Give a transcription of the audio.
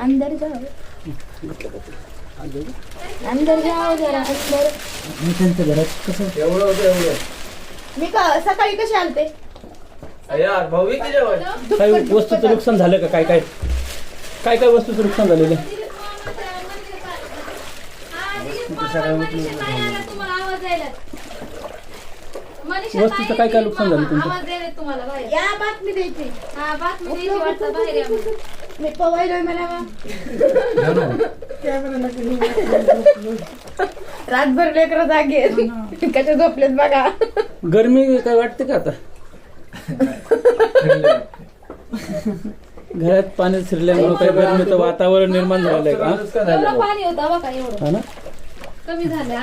अंदर जाओ अंदर जाओ जरा अंदर. त्यांच्या घरात कसं एवढं होतं एवढं. मी सकाळी कशी आलते यार भाऊ किती जेवण. काही वस्तूचं नुकसान झालं का? काय काय काय काय वस्तूचं नुकसान झालेलं आहे? वस्तूचं काय काय नुकसान झालं तुमचं? या बातमी द्यायची. बाहेर मी पवायलोय मला रातभर लेकर जागे कशा झोपलेत बघा. गरमी काय वाटते का आता? घरात पाणी शिरल्यामुळे काही गरमीचं वातावरण निर्माण झालंय का? पाणी होतं बघा एवढं हा ना. कमी झालं आम्ही